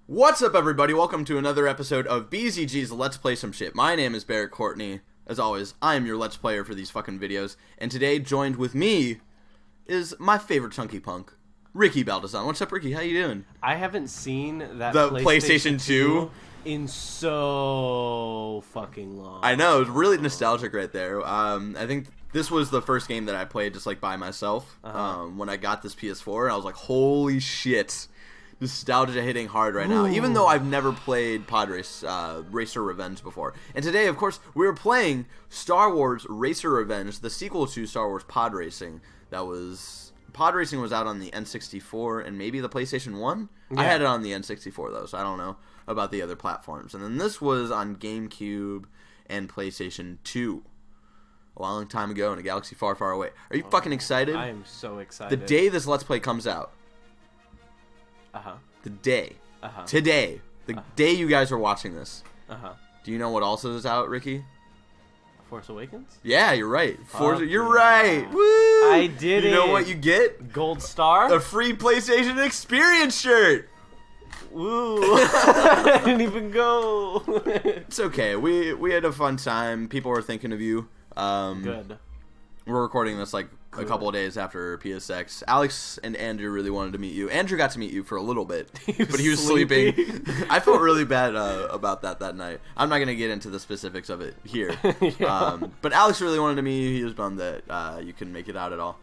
What's up, everybody? Welcome to another episode of BZG's Let's Play Some Shit. My name is Barrett Courtney. As always, I am your Let's Player for these fucking videos. And today, joined with me, is my favorite chunky punk, Ricky Baldazan. What's up, Ricky? How you doing? I haven't seen that The PlayStation 2 in so fucking long. I know, it's really nostalgic right there. I think this was the first game that I played just like by myself. When I got this PS4, I was like, holy shit. Nostalgia hitting hard right now, even though I've never played Pod Racer Revenge before. And today, of course, we were playing Star Wars Racer Revenge, the sequel to Star Wars Pod Racing. Pod Racing was out on the N64 and maybe the PlayStation 1? Yeah. I had it on the N64, though, so I don't know about the other platforms. And then this was on GameCube and PlayStation 2. A long time ago in a galaxy far, far away. Are you fucking excited? I am so excited. The day this Let's Play comes out. Today, the day you guys are watching this. Do you know what also is out, Ricky? Force Awakens? Yeah, you're right. You're right. Woo! I did it. You know what you get? Gold star? A free PlayStation Experience shirt. Woo! I didn't even go. It's okay. We had a fun time. People were thinking of you. Good. We're recording this like a couple of days after PSX. Alex and Andrew really wanted to meet you. Andrew got to meet you for a little bit, but he was sleeping. I felt really bad about that night. I'm not going to get into the specifics of it here. Yeah. But Alex really wanted to meet you. He was bummed that you couldn't make it out at all.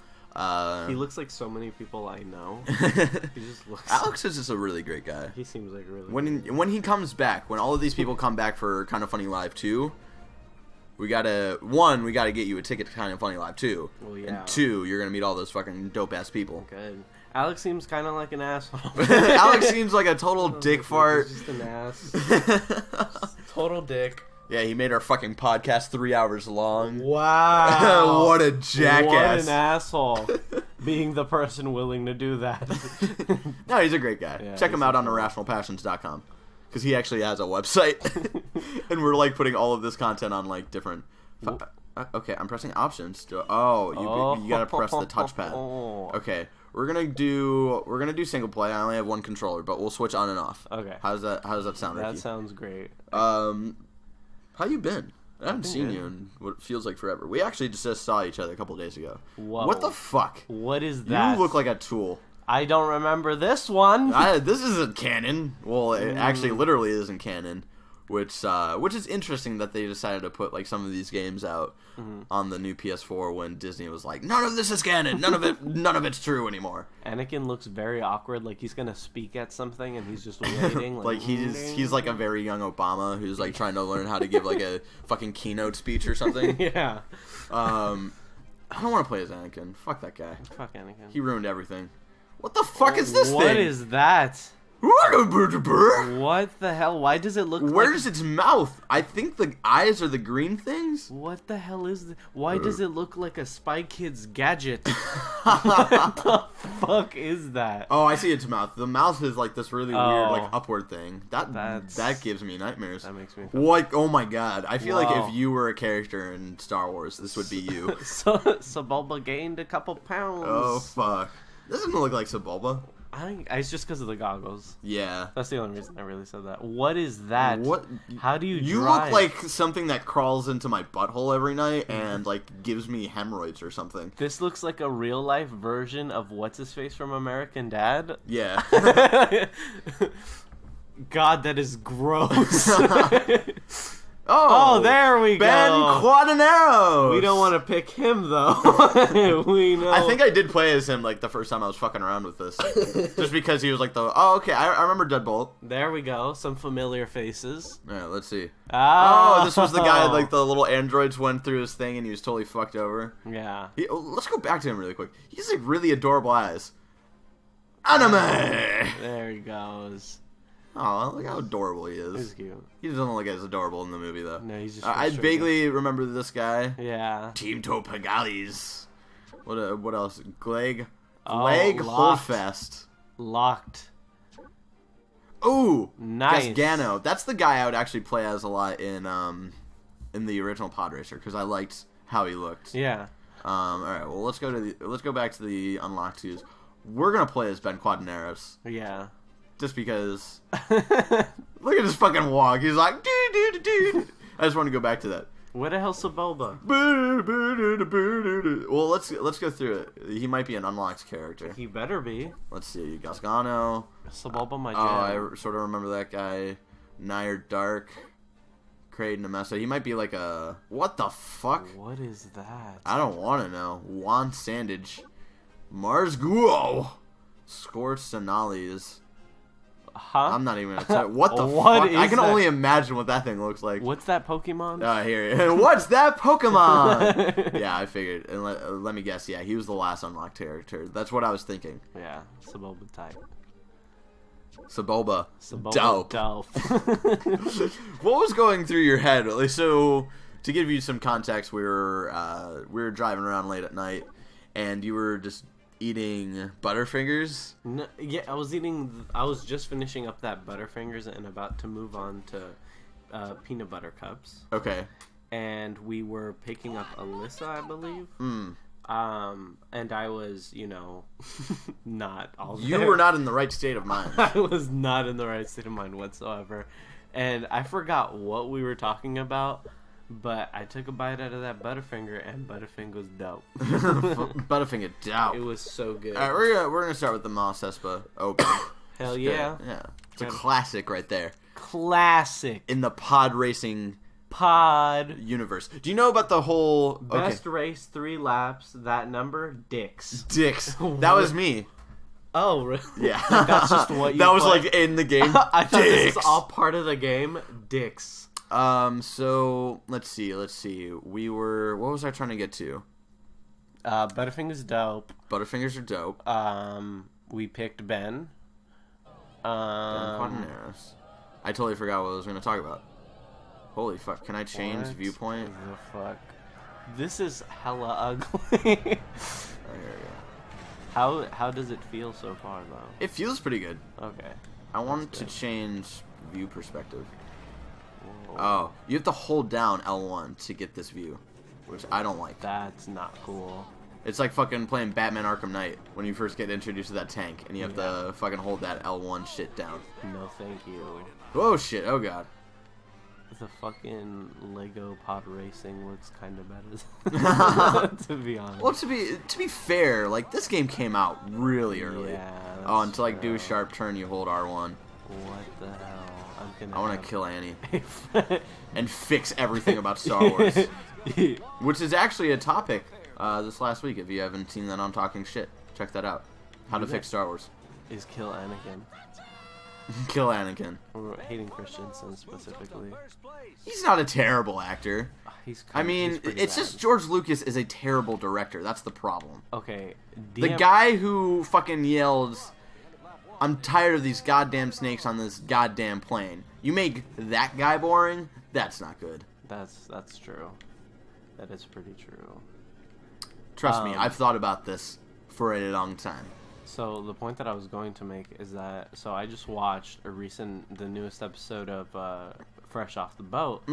He looks like so many people I know. He just looks. Alex is just a really great guy. He seems like a really. When he comes back, when all of these people come back for Kind of Funny Live 2, we gotta get you a ticket to Kind of Funny Live 2. Well, yeah. And 2, you're gonna meet all those fucking dope ass people. Good. Alex seems kind of like an asshole. Alex seems like a total dick fart. He's just an ass. Total dick. Yeah, he made our fucking podcast 3 hours long. Wow. What a jackass. What an asshole. Being the person willing to do that. No, he's a great guy. Yeah, check him out on irrationalpassions.com. Because he actually has a website. And we're like putting all of this content on like different... Okay, I'm pressing options. You gotta press the touchpad. Okay, we're gonna do single play. I only have one controller, but we'll switch on and off. Okay. How does that sound, Ricky? That sounds great. How you been? I haven't seen you in what feels like forever. We actually just saw each other a couple days ago. Whoa. What the fuck? What is that? You look like a tool. I don't remember this one. This isn't canon. Well, it actually literally isn't canon, which is interesting that they decided to put like some of these games out on the new PS4 when Disney was like, none of this is canon. None of it's true anymore. Anakin looks very awkward, like he's gonna speak at something and he's just waiting. Like he's like a very young Obama who's like trying to learn how to give like a fucking keynote speech or something. Yeah. I don't want to play as Anakin. Fuck that guy. Fuck Anakin. He ruined everything. What the fuck is this thing? What is that? What the hell? Why does it look Where's its mouth? I think the eyes are the green things. What the hell is this? Why does it look like a Spy Kids gadget? What the fuck is that? Oh, I see its mouth. The mouth is like this really weird like upward thing. That gives me nightmares. That makes me what? Oh my god. I feel like if you were a character in Star Wars, this would be you. Sebulba gained a couple pounds. Oh fuck. This doesn't look like Sebulba. I think it's just because of the goggles. Yeah. That's the only reason I really said that. What is that? What? How do you drive? You look like something that crawls into my butthole every night and like gives me hemorrhoids or something. This looks like a real life version of what's his face from American Dad. Yeah. God, that is gross. Oh, there we go. Ben Quadinaros. We don't want to pick him though. We know. I think I did play as him like the first time I was fucking around with this, just because he was like okay. I remember Deadbolt. There we go. Some familiar faces. Yeah, let's see. Oh, this was the guy like the little androids went through his thing and he was totally fucked over. Yeah. Let's go back to him really quick. He's like really adorable eyes. Anime. There he goes. Oh, look how adorable he is. He's cute. He doesn't look as adorable in the movie, though. No, he's just... I vaguely remember this guy. Yeah. Team Topagalis. What else? Gleg Locked. Holdfast. Locked. Ooh! Nice. Gasgano. That's the guy I would actually play as a lot in the original Pod Racer, because I liked how he looked. Yeah. Alright, well, let's go back to the unlocked twos. We're going to play as Ben Quadinaros. Yeah. just because. Look at his fucking walk. He's like, dude. I just want to go back to that. Where the hell's Sebulba? Well, let's go through it. He might be an unlocked character. He better be. Let's see. Gasgano. Sebulba, my jam. Oh, I sort of remember that guy. Nair Dark. Kraid Nemesa. He might be like a... What the fuck? What is that? I don't want to know. Juan Sandage. Mars Guo. Scorched Sonali's. Huh? I'm not even gonna tell. What the What fuck? is I can that? only imagine what that thing looks like. What's that Pokemon? Here. What's that Pokemon? Yeah, I figured. And let me guess. Yeah, he was the last unlocked character. That's what I was thinking. Yeah, Sebulba type. Sebulba. Dope. What was going through your head? So, to give you some context, we were driving around late at night, and you were just eating Butterfingers. No, yeah, I was just finishing up that Butterfingers and about to move on to peanut butter cups. Okay. And we were picking up Alyssa, I believe. And I was, not all there. You were not in the right state of mind. I was not in the right state of mind whatsoever. And I forgot what we were talking about, but I took a bite out of that Butterfinger, and Butterfinger was dope. Butterfinger dope. It was so good. All right, we're gonna start with the Mos Espa Open. Hell yeah. Yeah. It's a classic right there. Classic. In the pod racing pod universe. Do you know about the whole best race 3 laps? That number, dicks. Dicks. That was me. Oh, really? Yeah. That's just what you. That was played? like in the game. I thought this was all part of the game. Dicks. So let's see. What was I trying to get to? Butterfinger's dope. Butterfingers are dope. We picked Ben. Ben Quaternaros. I totally forgot what I was going to talk about. Holy fuck! Can I change viewpoint? The fuck. This is hella ugly. There we go. How does it feel so far though? It feels pretty good. Okay. I wanted to change view perspective. Whoa. Oh, you have to hold down L1 to get this view, which I don't like. That's not cool. It's like fucking playing Batman Arkham Knight when you first get introduced to that tank, and you have to fucking hold that L1 shit down. No, thank you. Oh shit! Oh god. The fucking Lego pod racing looks kind of better, to be honest. Well, to be fair, like this game came out really early. Yeah. Oh, and to like do a sharp turn, you hold R1. What the hell? I want to kill Annie and fix everything about Star Wars, which is actually a topic this last week. If you haven't seen that on Talking Shit, check that out. How to fix Star Wars. Is kill Anakin. Kill Anakin. Or hating Christensen specifically. He's not a terrible actor. He's it's just George Lucas is a terrible director. That's the problem. Okay. The guy who fucking yells, "I'm tired of these goddamn snakes on this goddamn plane." You make that guy boring? That's not good. That's true. That is pretty true. Trust me, I've thought about this for a long time. So the point that I was going to make is that I just watched the newest episode of Fresh Off the Boat.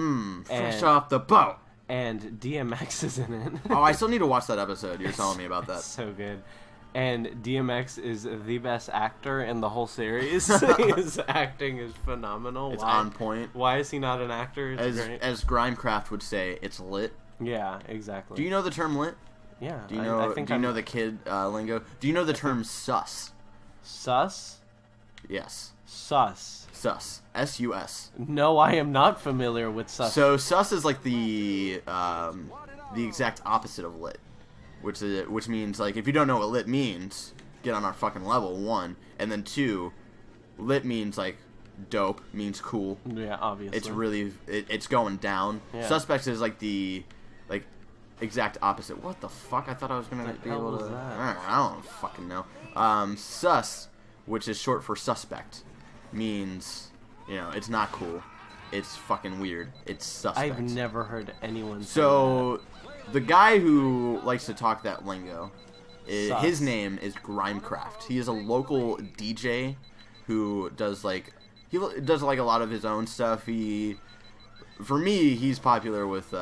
Fresh Off the Boat. And DMX is in it. Oh, I still need to watch that episode. You're telling me about that. So good. And DMX is the best actor in the whole series. His acting is phenomenal. It's on point. Why is he not an actor? As Grimecraft would say, it's lit. Yeah, exactly. Do you know the term lit? Yeah. Do you know? Do you know the kid lingo? Do you know the term sus? Sus? Yes. Sus. Sus. S-U-S. No, I am not familiar with sus. So sus is like the exact opposite of lit, which means like if you don't know what lit means, get on our fucking level 1, and then 2, lit means like dope, means cool. Yeah, obviously. It's really it's going down. Yeah. Suspects is like the exact opposite. What the fuck? I thought I was gonna be able to. I don't fucking know. Sus, which is short for suspect, means it's not cool. It's fucking weird. It's suspect. I've never heard anyone say So, the guy who likes to talk that lingo, his name is Grimecraft. He is a local DJ who does a lot of his own stuff. For me, he's popular with.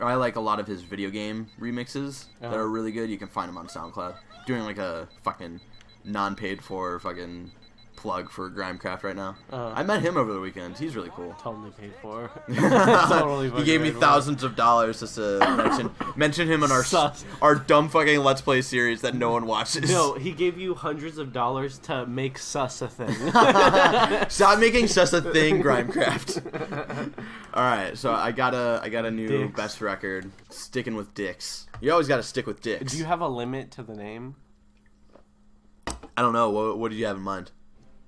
I like a lot of his video game remixes that are really good. You can find them on SoundCloud. Doing like a fucking non-paid for fucking plug for Grimecraft right now. I met him over the weekend. He's really cool. Totally paid for. He gave me thousands of dollars just to mention him in our dumb fucking Let's Play series that no one watches. No, he gave you hundreds of dollars to make sus a thing. Stop making sus a thing, Grimecraft. All right, so I got a new Dicks. Best record. Sticking with dicks. You always got to stick with dicks. Do you have a limit to the name? I don't know. What did you have in mind?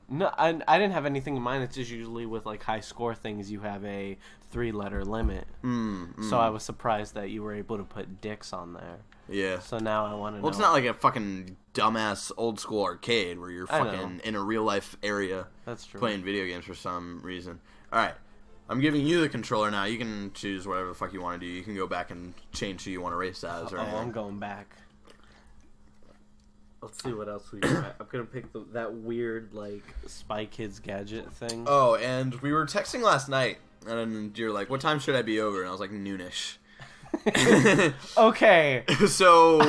No, I didn't have anything in mind. It's just usually with like high score things, you have a 3-letter limit. So I was surprised that you were able to put dicks on there. Yeah. So now I want to know. Well, it's not like a fucking dumbass old school arcade where you're fucking in a real life area. That's true. Playing video games for some reason. All right. I'm giving you the controller now. You can choose whatever the fuck you want to do. You can go back and change who you want to race as. Or I'm going back. Let's see what else we got. I'm gonna pick that weird like Spy Kids gadget thing. Oh, and we were texting last night, and you're like, "What time should I be over?" And I was like, "Noonish." Okay. So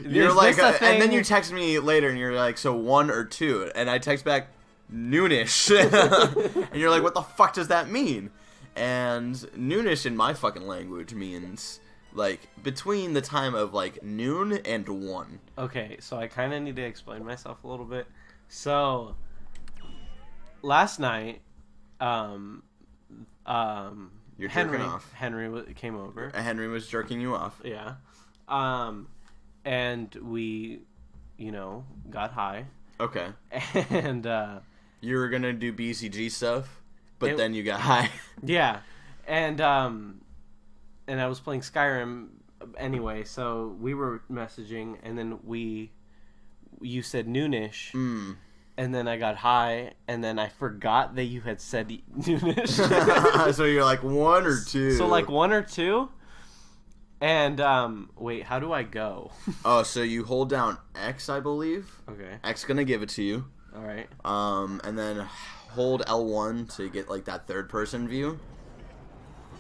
you're like, and then you text me later, and you're like, "So 1 or 2?" And I text back, "Noonish," and you're like, "What the fuck does that mean?" And noonish in my fucking language means like between the time of like noon and 1. Okay, so I kind of need to explain myself a little bit. So last night, You're jerking off. Henry came over. Henry was jerking you off. Yeah. And we, got high. Okay. And you were gonna do BCG stuff, but then you got high. Yeah. And I was playing Skyrim anyway, so we were messaging, and then you said noonish, and then I got high, and then I forgot that you had said noonish. So you're like 1 or 2. So like 1 or 2, and wait, how do I go? Oh, so you hold down X, I believe. Okay. X gonna give it to you. All right. And then hold L1 to get like that third person view.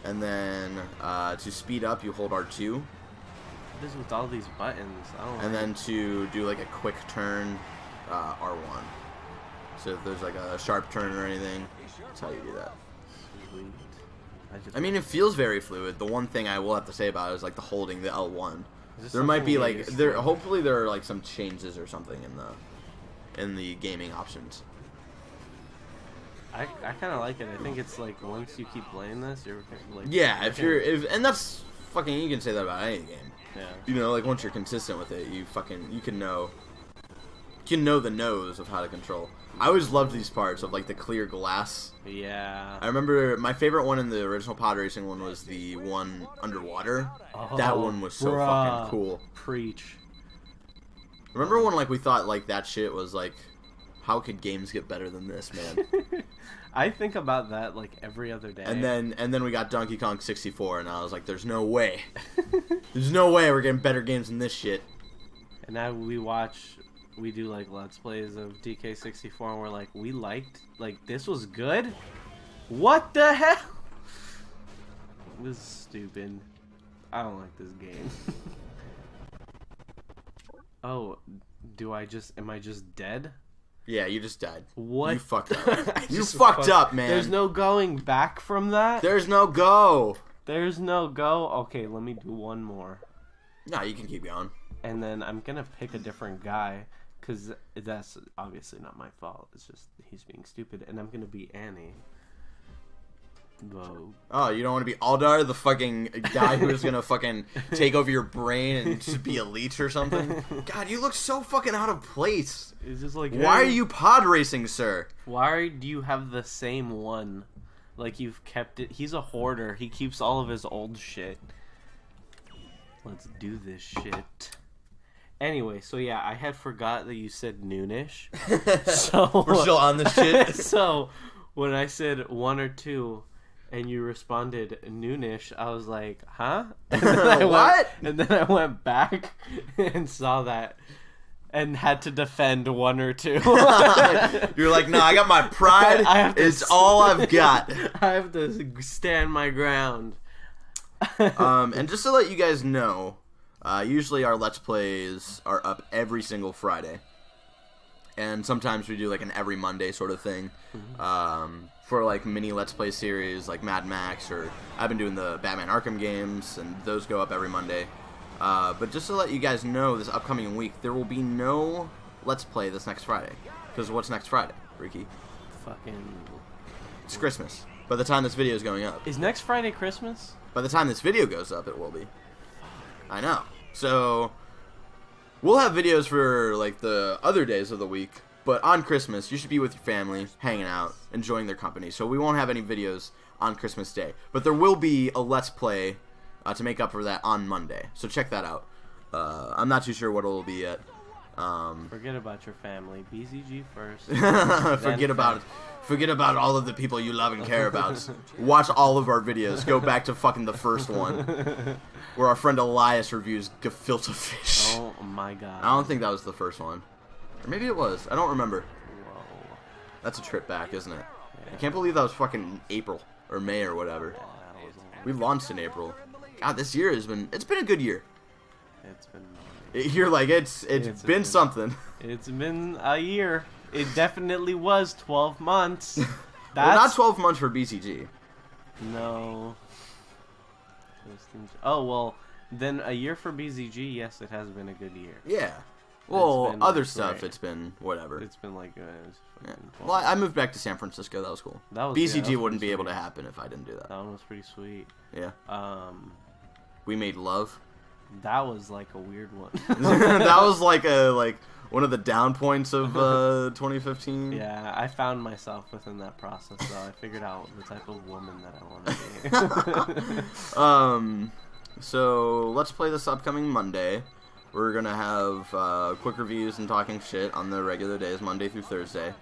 And then to speed up, you hold R2. What is with all these buttons? And then to do like a quick turn, R1. So if there's like a sharp turn or anything, that's how you do that. Sweet. I mean, it feels very fluid. The one thing I will have to say about it is like the holding the L1. There might be like hopefully there are like some changes or something in the gaming options. I kind of like it. I think it's like once you keep playing this, you're like and that's fucking, you can say that about any game. Yeah. Like once you're consistent with it, you can know the nose of how to control. I always loved these parts of like the clear glass. Yeah. I remember my favorite one in the original pod racing one was the one underwater. Oh, that one was so fucking cool. Preach. Remember when like we thought like that shit was like, how could games get better than this, man? I think about that like every other day. And then we got Donkey Kong 64, and I was like, there's no way. There's no way we're getting better games than this shit. And now we do like Let's Plays of DK64, and we're like, this was good? What the hell? This is stupid. I don't like this game. Oh, am I just dead? Yeah, you just died. What? You fucked up. You fucked up, man. There's no going back from that? There's no go. There's no go? Okay, let me do one more. No, you can keep going. And then I'm going to pick a different guy, because that's obviously not my fault. It's just he's being stupid. And I'm going to be Annie. Vogue. Oh, you don't want to be Aldar, the fucking guy who's going to fucking take over your brain and just be a leech or something? God, you look so fucking out of place. It's just like, why are you pod racing, sir? Why do you have the same one? Like, you've kept it. He's a hoarder. He keeps all of his old shit. Let's do this shit. Anyway, so yeah, I had forgot that you said noonish. So we're still on this shit. So when I said 1 or 2 and you responded noonish, I was like, huh? And then what? And then I went back and saw that and had to defend 1 or 2. You're like, nah, I got my pride. It's all I've got. I have to stand my ground. And just to let you guys know, usually our Let's Plays are up every single Friday. And sometimes we do like an every Monday sort of thing. For like mini Let's Play series like Mad Max, or I've been doing the Batman Arkham games, and those go up every Monday. But just to let you guys know, this upcoming week, there will be no Let's Play this next Friday. Because what's next Friday, Ricky? It's Christmas. By the time this video is going up. Is next Friday Christmas? By the time this video goes up, it will be. I know. So, we'll have videos for, like, the other days of the week. But on Christmas, you should be with your family, hanging out, enjoying their company. So we won't have any videos on Christmas Day. But there will be a Let's Play to make up for that on Monday. So check that out. I'm not too sure what it'll be yet. Forget about your family. BZG first. Forget about all of the people you love and care about. Watch all of our videos. Go back to fucking the first one, where our friend Elias reviews gefilte fish. Oh my god. I don't think that was the first one. Or maybe it was. I don't remember. Whoa. That's a trip back, isn't it? Yeah. I can't believe that was fucking April or May or whatever. Yeah, We launched in April. God, this year it's been a good year. It's been. You're like it's been something. It's been a year. It definitely was 12 months. That's Well, not 12 months for BCG. No. Oh well, then a year for BZG. Yes, it has been a good year. Yeah. Well, other great. stuff, it's been whatever. It's been like Yeah. Well, I moved back to San Francisco. That was cool. BCG wouldn't be able to happen if I didn't do that. That one was pretty sweet. Yeah. We made love. That was like a weird one. That was like one of the down points of 2015. Yeah, I found myself within that process, so I figured out the type of woman that I want to be. So let's play this upcoming Monday. We're gonna have quick reviews and talking shit on the regular days, Monday through Thursday.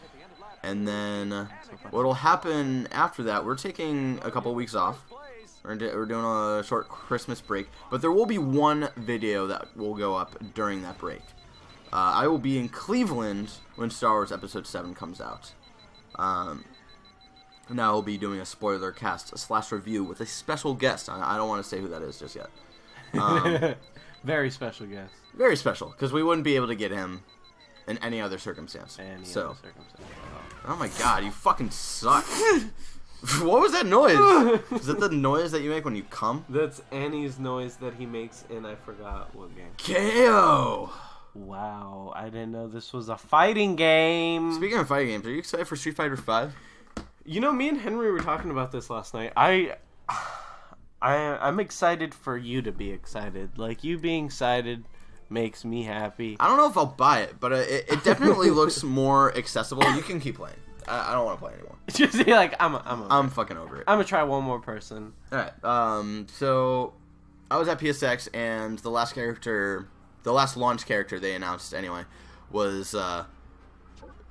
And then what'll happen after that, we're taking a couple weeks off. We're doing a short Christmas break. But there will be one video that will go up during that break. I will be in Cleveland when Star Wars Episode 7 comes out. And I will be doing a spoiler cast / review with a special guest. I don't want to say who that is just yet. Very special guest. Very special, because we wouldn't be able to get him in any other circumstance. Oh my god, you fucking suck. What was that noise? Is that the noise that you make when you come? That's Annie's noise that he makes in I forgot what game. KO! Wow, I didn't know this was a fighting game. Speaking of fighting games, are you excited for Street Fighter V? You know, me and Henry were talking about this last night. I'm excited for you to be excited. Like, you being excited makes me happy. I don't know if I'll buy it, but it definitely looks more accessible. You can keep playing. I don't want to play anymore. Just like, I'm fucking over it. I'm gonna try one more person. Alright, so I was at PSX, and the last launch character they announced anyway was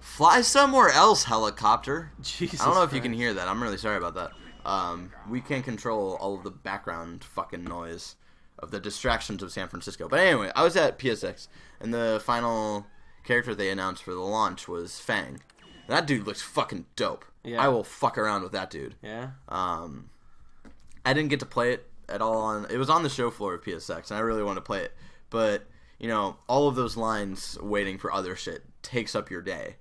Fly Somewhere Else Helicopter. Jesus I don't know if Christ. you can hear that. I'm really sorry about that. We can't control all of the background fucking noise of the distractions of San Francisco. But anyway, I was at PSX, and the final character they announced for the launch was Fang. And that dude looks fucking dope. Yeah. I will fuck around with that dude. Yeah. I didn't get to play it at all. It was on the show floor of PSX, and I really wanted to play it. But, you know, all of those lines waiting for other shit takes up your day.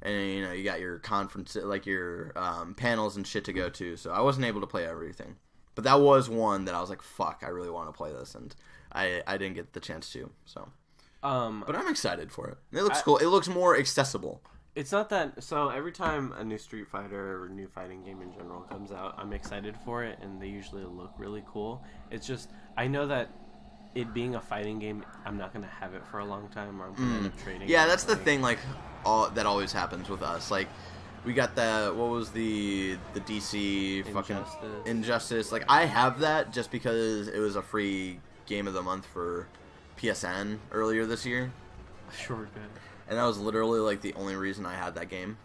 And, you know, you got your conference, like your panels and shit to go to. So I wasn't able to play everything. But that was one that I was like, fuck, I really want to play this. And I didn't get the chance to. So. But I'm excited for it. It looks cool. It looks more accessible. It's not that... So every time a new Street Fighter or new fighting game in general comes out, I'm excited for it, and they usually look really cool. It's just, I know that it being a fighting game, I'm not going to have it for a long time, or I'm going to end up trading. Yeah, that's the thing, like, that always happens with us. Like, we got that, what was the DC fucking... Injustice. Like, I have that just because it was a free game of the month for PSN earlier this year. Sure did. And that was literally, like, the only reason I had that game.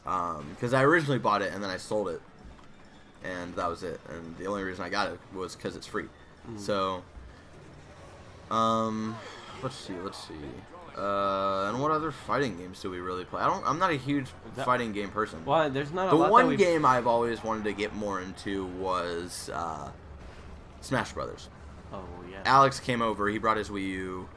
Because I originally bought it, and then I sold it. And that was it. And the only reason I got it was because it's free. So, let's see. And what other fighting games do we really play? I'm not a huge fighting game person. Well, there's not a the lot one game I've always wanted to get more into was Smash Brothers. Oh, yeah. Alex came over. He brought his Wii U.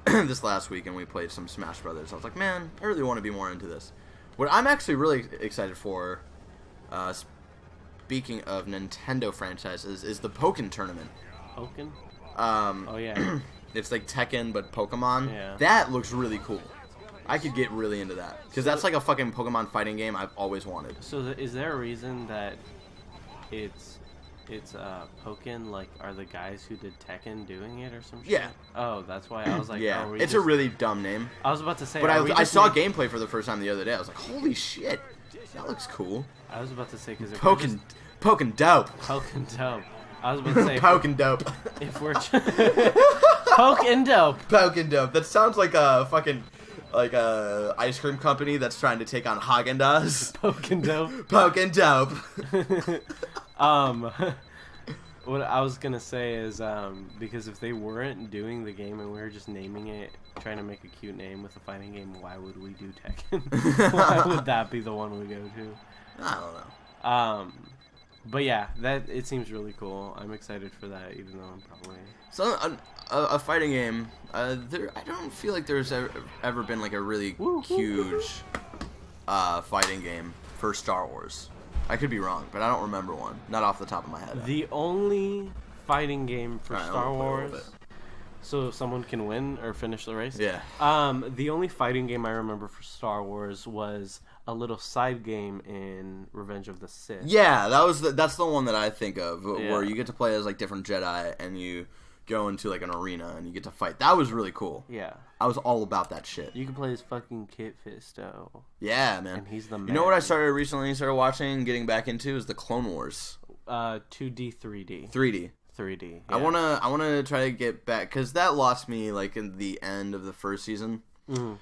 this last week and we played some Smash Brothers. I was like, man, I really want to be more into this. What I'm actually really excited for, speaking of Nintendo franchises, is the Pokken tournament. Pokken? Oh yeah. It's like Tekken but Pokemon. Yeah. That looks really cool. I could get really into that because that's like a fucking Pokemon fighting game I've always wanted. So is there a reason that it's Pokken? Like, are the guys who did Tekken doing it or some shit? Yeah. Oh, that's why I was like, yeah. oh, It's a really dumb name. I was about to say, but I saw gameplay for the first time the other day. I was like, holy shit, that looks cool. I was about to say because Pokken dope. Pokken dope. I was about to say Pokken dope. If we're Pokken dope. Pokken dope. That sounds like a fucking ice cream company that's trying to take on Haagen-Dazs. Pokken dope. Pokken dope. What I was gonna say is because if they weren't doing the game and we were just naming it, trying to make a cute name with a fighting game, why would we do Tekken? Why would that be the one we go to? I don't know. But yeah, that it seems really cool. I'm excited for that, even though I'm probably a fighting game. I don't feel like there's ever been like a really huge fighting game for Star Wars. I could be wrong, but I don't remember one. Not off the top of my head. The only fighting game for Star Wars. So someone can win or finish the race? Yeah. The only fighting game I remember for Star Wars was a little side game in Revenge of the Sith. Yeah, that's the one that I think of, where you get to play as like different Jedi and you go into like an arena and you get to fight. That was really cool. Yeah. I was all about that shit. You can play as fucking Kit Fisto. Yeah, man. And he's the man. You know what I started watching, getting back into, is the Clone Wars. 2D, 3D. 3D. 3D. Yeah. I wanna try to get back, because that lost me like in the end of the first season. Mm-hmm.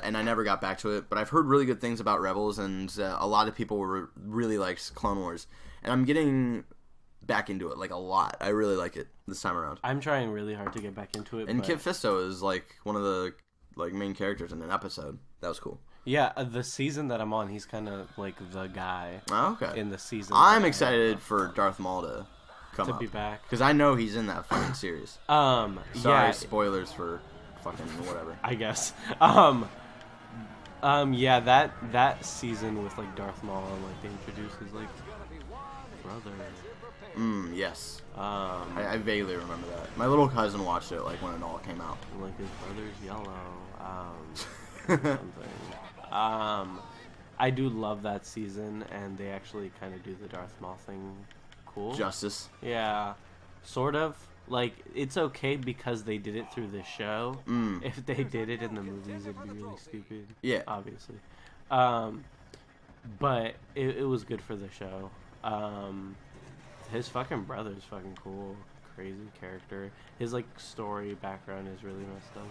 And I never got back to it, but I've heard really good things about Rebels, and a lot of people really liked Clone Wars, and I'm getting back into it like a lot. I really like it this time around. I'm trying really hard to get back into it. And Kit Fisto is like one of the like main characters in an episode. That was cool. Yeah, the season that I'm on, he's kind of like the guy. Oh, okay. In the season. I'm excited for Darth Maul to come to be back, because I know he's in that fucking series. Sorry, spoilers for fucking whatever. I guess. Yeah, that season with like Darth Maul and like they introduce his like brother. Yes. I I vaguely remember that. My little cousin watched it like when it all came out. Like his brother's yellow. Something. I do love that season, and they actually kind of do the Darth Maul thing cool. Justice. Yeah, sort of. Like, it's okay because they did it through the show. If they did it in the movies, it'd be really stupid. Yeah. Obviously. But it was good for the show. His fucking brother's fucking cool. Crazy character. His, like, story background is really messed up.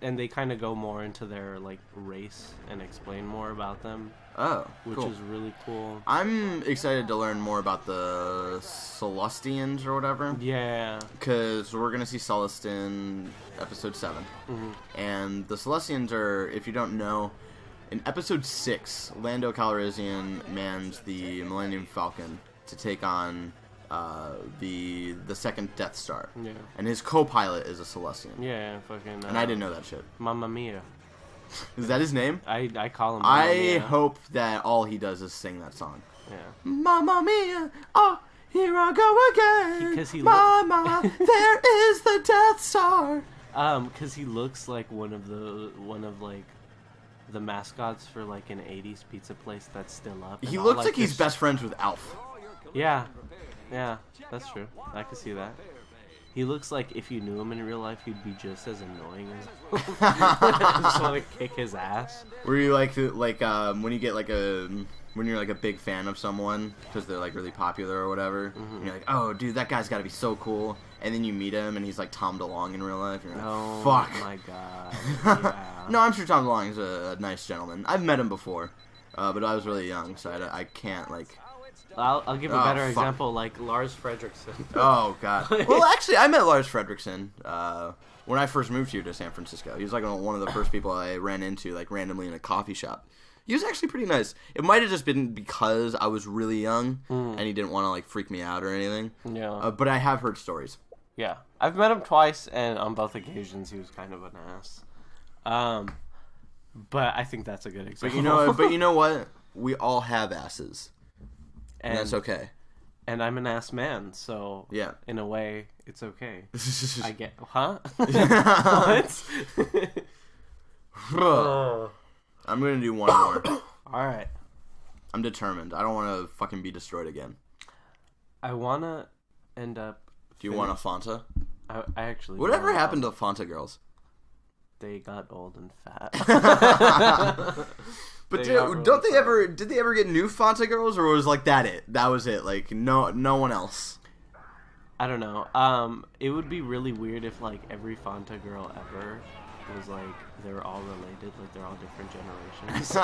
And they kind of go more into their, like, race and explain more about them. Oh, which cool. is really cool. I'm excited to learn more about the Celestians or whatever. Yeah. Because we're going to see Celestin episode 7. Mm-hmm. And the Celestians are, if you don't know, in episode 6, Lando Calrissian mans the Millennium Falcon to take on the second Death Star. Yeah. And his co-pilot is a Celestian. Yeah, fucking. And I didn't know that shit. Mamma Mia. Is that his name? I call him Mamma Mia. Hope that all he does is sing that song. Yeah. Mamma Mia, oh, here I go again. Because Mama, there is the Death Star. Because he looks like one of the mascots for like an 80s pizza place that's still up. He looks like he's best friends with Alf. Yeah, that's true. I can see that. He looks like if you knew him in real life, he'd be just as annoying as I just want to kick his ass. Were you like when you get like when you're like a big fan of someone because they're like really popular or whatever, and you're like, oh dude, that guy's got to be so cool, and then you meet him and he's like Tom DeLonge in real life, and you're like, fuck. Oh my god. Yeah. No, I'm sure Tom DeLonge is a nice gentleman. I've met him before, but I was really young, so I can't like. I'll give a better example, like Lars Fredrickson. Oh, God. Well, actually, I met Lars Fredrickson when I first moved here to San Francisco. He was like one of the first people I ran into, like, randomly in a coffee shop. He was actually pretty nice. It might have just been because I was really young, and he didn't want to, like, freak me out or anything. Yeah. But I have heard stories. Yeah. I've met him twice, and on both occasions he was kind of an ass. But I think that's a good example. But you know what? We all have asses. And that's okay. And I'm an ass man, so yeah, in a way, it's okay. I get... Huh? What? I'm going to do one more. All right. I'm determined. I don't want to fucking be destroyed again. I want to end up... Do you want a Fanta? I actually... Whatever happened to Fanta girls? They got old and fat. But did they ever get new Fanta girls, or was like that it? That was it. Like no one else. I don't know. It would be really weird if like every Fanta girl ever was like they're all related, like they're all different generations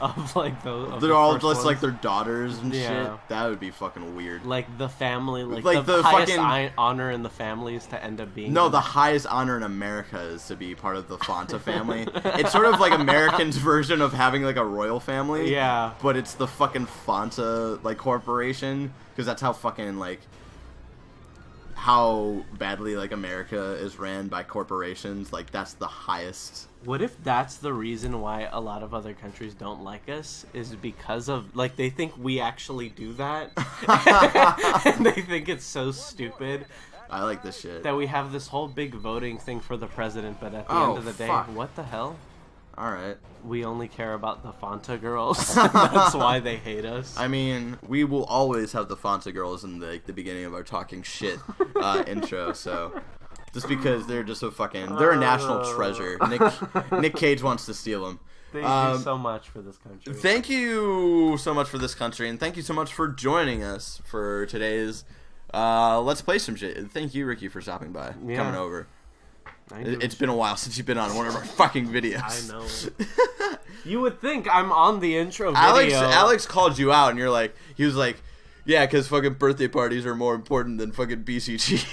of like those. They're all just like their daughters and shit. That would be fucking weird. Like the family, like the highest honor in the family is to end up being. No, the highest honor in America is to be part of the Fanta family. It's sort of like Americans' version of having like a royal family. Yeah. But it's the fucking Fanta like corporation, because that's how fucking like. How badly like America is ran by corporations, like that's the highest. What if that's the reason why a lot of other countries don't like us, is because of like they think we actually do that and they think it's so stupid. I like this shit. That we have this whole big voting thing for the president, but at the end of the day, what the hell? Alright. We only care about the Fanta girls. That's why they hate us. I mean, we will always have the Fanta girls in the beginning of our talking shit intro, so just because they're just a fucking they're a national treasure. Nick Cage wants to steal them. Thank you so much for this country. Thank you so much for this country, and thank you so much for joining us for today's Let's Play Some Shit. Thank you, Ricky, for stopping by, coming over. It's been a while since you've been on one of our fucking videos. I know. You would think I'm on the intro video. Alex called you out, and he was like, yeah, because fucking birthday parties are more important than fucking BCG.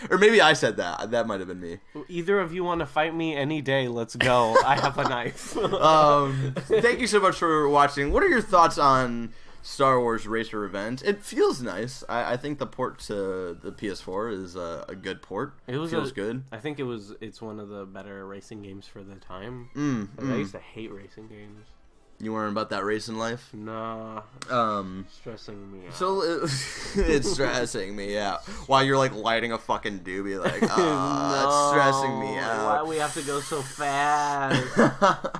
Or maybe I said that. That might have been me. Either of you want to fight me any day, let's go. I have a knife. Thank you so much for watching. What are your thoughts on Star Wars Racer Revenge? It feels nice. I think the port to the PS4 is a good port. It feels good. I think it's one of the better racing games for the time. I used to hate racing games. You weren't about that racing life? Nah. Stressing me out. So it's stressing me out. While you're like lighting a fucking doobie, like, it's stressing me out. Why we have to go so fast?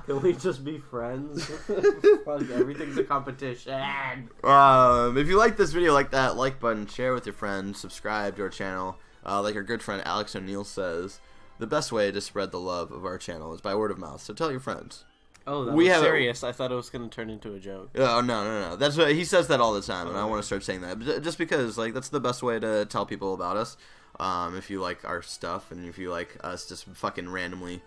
Can we just be friends? Fuck, everything's a competition. If you like this video, like that like button, share with your friends, subscribe to our channel. Like our good friend Alex O'Neill says, the best way to spread the love of our channel is by word of mouth. So tell your friends. Oh, that was serious. I thought it was going to turn into a joke. Oh, no. That's what he says that all the time, and I want to start saying that. Just because, like, that's the best way to tell people about us. If you like our stuff, and if you like us just fucking randomly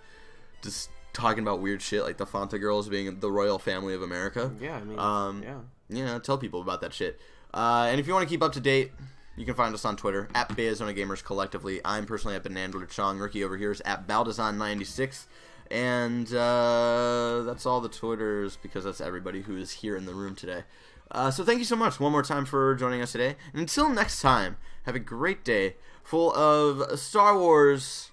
just talking about weird shit, like the Fanta girls being the royal family of America. Yeah, I mean, yeah, tell people about that shit. And if you want to keep up to date, you can find us on Twitter, at baiazonagamers collectively. I'm personally at Benandler Chong. Ricky over here is at Baldazan96. And that's all the Twitters, because that's everybody who is here in the room today. So thank you so much one more time for joining us today. And until next time, have a great day full of Star Wars.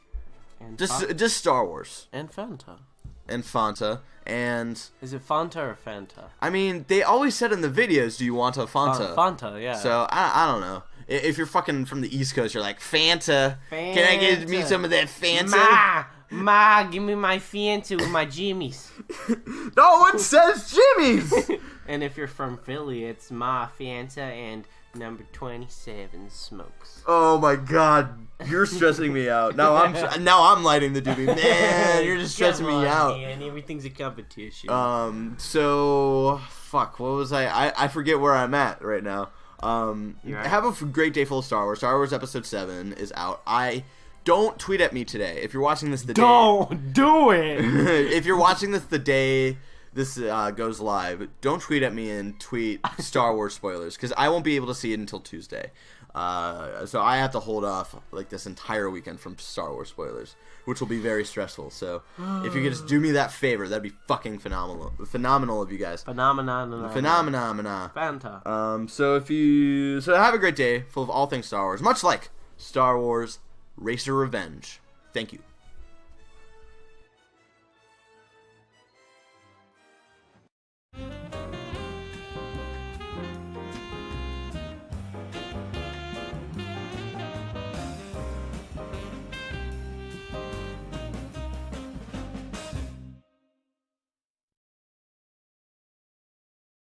And just Star Wars. And Fanta. And Fanta. And is it Fanta or Fanta? I mean, they always said in the videos, do you want a Fanta? Fanta, yeah. So I don't know. If you're fucking from the East Coast, you're like, Fanta. Can I get me some of that Fanta? Ma, give me my Fanta with my Jimmies. No one says Jimmies! And if you're from Philly, it's Ma, Fanta, and number 27 smokes. Oh my god, you're stressing me out. Now I'm lighting the doobie. Man, you're just stressing me out. Man, everything's a competition. So, fuck, what was I forget where I'm at right now. Have a great day full of Star Wars. Star Wars Episode 7 is out. Don't tweet at me today. If you're watching this the day... Don't do it! If you're watching this the day this goes live, don't tweet at me and tweet Star Wars spoilers, because I won't be able to see it until Tuesday. So I have to hold off like this entire weekend from Star Wars spoilers, which will be very stressful. So if you could just do me that favor, that'd be fucking phenomenal. Phenomenal of you guys. Phenomena. Fanta. So have a great day full of all things Star Wars, much like Star Wars Racer Revenge. Thank you.